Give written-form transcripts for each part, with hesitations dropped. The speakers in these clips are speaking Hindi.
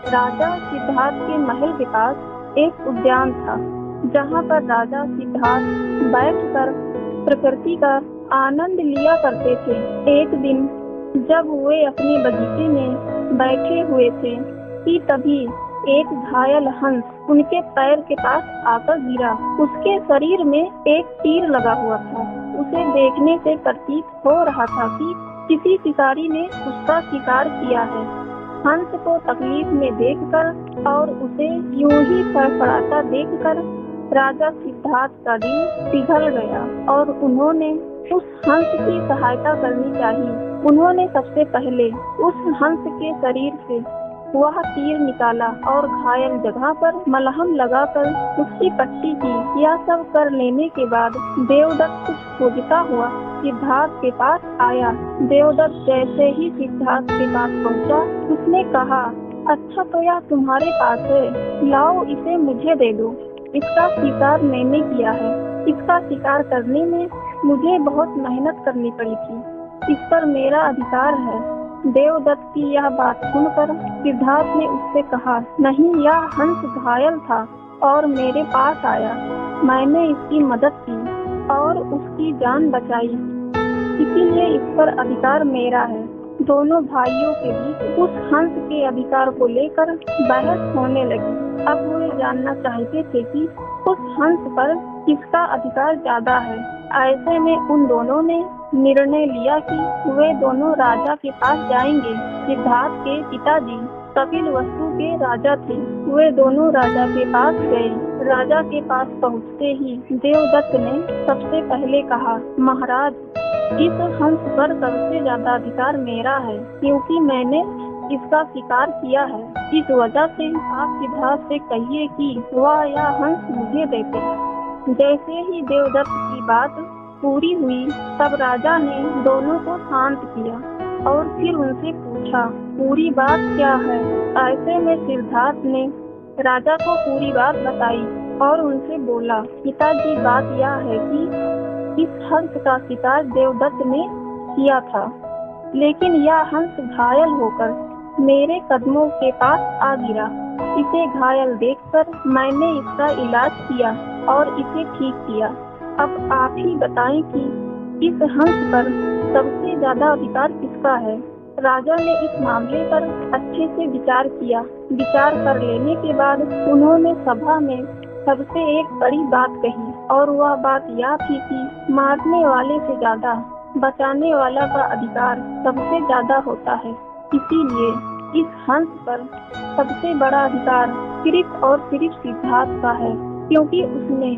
राजा सिद्धार्थ के महल के पास एक उद्यान था, जहाँ पर राजा सिद्धार्थ बैठकर प्रकृति का आनंद लिया करते थे। एक दिन जब वे अपने बगीचे में बैठे हुए थे कि तभी एक घायल हंस उनके पैर के पास आकर गिरा। उसके शरीर में एक तीर लगा हुआ था। उसे देखने से प्रतीत हो रहा था कि किसी शिकारी ने उसका शिकार किया है। हंस को तकलीफ में देखकर और उसे यूं ही फड़फड़ाता देखकर राजा सिद्धार्थ का दिल पिघल गया और उन्होंने उस हंस की सहायता करनी चाहिए। उन्होंने सबसे पहले उस हंस के शरीर से वह तीर निकाला और घायल जगह पर मलहम लगाकर उसकी पट्टी की। यह सब कर लेने के बाद देवदत्त कुछ खोजता हुआ सिद्धार्थ के पास आया। देवदत्त जैसे ही सिद्धार्थ के पास पहुंचा, उसने कहा, अच्छा तो यह तुम्हारे पास है, लाओ इसे मुझे दे दो। इसका शिकार मैंने किया है। इसका शिकार करने में मुझे बहुत मेहनत करनी पड़ी थी। इस पर मेरा अधिकार है। देवदत्त की यह बात सुनकर सिद्धार्थ ने उससे कहा, नहीं, यह हंस घायल था और मेरे पास आया। मैंने इसकी मदद की और उसकी जान बचाई, इसीलिए इस पर अधिकार मेरा है। दोनों भाइयों के बीच उस हंस के अधिकार को लेकर बहस होने लगी। अब वे जानना चाहते थे कि उस हंस पर किसका अधिकार ज्यादा है। ऐसे में उन दोनों ने निर्णय लिया कि वे दोनों राजा के पास जाएंगे। सिद्धार्थ के पिताजी कपिलवस्तु के राजा थे। वे दोनों राजा के पास गए। राजा के पास पहुंचते ही देवदत्त ने सबसे पहले कहा, महाराज, इस हंस पर सबसे ज्यादा अधिकार मेरा है, क्योंकि मैंने इसका शिकार किया है। इस वजह से आप सिद्धार्थ से कहिए कि वह यह हंस मुझे देते। जैसे ही देवदत्त की बात पूरी हुई, तब राजा ने दोनों को शांत किया और फिर उनसे पूछा, पूरी बात क्या है। ऐसे में सिद्धार्थ ने राजा को पूरी बात बताई और उनसे बोला, पिताजी, बात यह है कि इस हंस का शिकार देवदत्त ने किया था, लेकिन यह हंस घायल होकर मेरे कदमों के पास आ गिरा। इसे घायल देखकर मैंने इसका इलाज किया और इसे ठीक किया। अब आप ही बताएं कि इस हंस पर सबसे ज्यादा अधिकार किसका है। राजा ने इस मामले पर अच्छे से विचार किया। विचार कर लेने के बाद उन्होंने सभा में सबसे एक बड़ी बात कही, और वह बात यह थी कि मारने वाले से ज्यादा बचाने वाला का अधिकार सबसे ज्यादा होता है। इसीलिए इस हंस पर सबसे बड़ा अधिकार सिर्फ और सिर्फ सिद्धार्थ का है, क्योंकि उसने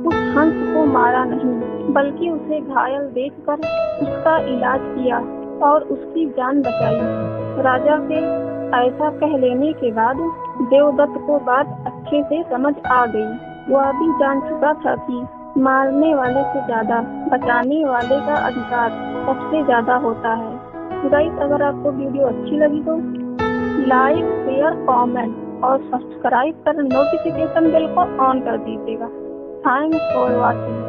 उस हंस को मारा नहीं, बल्कि उसे घायल देखकर उसका इलाज किया और उसकी जान बचाई। राजा के ऐसा कह लेने के बाद देवदत्त को बात अच्छे से समझ आ गई। वह भी जान चुका था कि मारने वाले से ज्यादा बचाने वाले का अधिकार सबसे ज्यादा होता है। गाइस, अगर आपको वीडियो अच्छी लगी तो लाइक, शेयर, कमेंट और सब्सक्राइब कर नोटिफिकेशन बेल को ऑन कर दीजिएगा। Thanks for watching.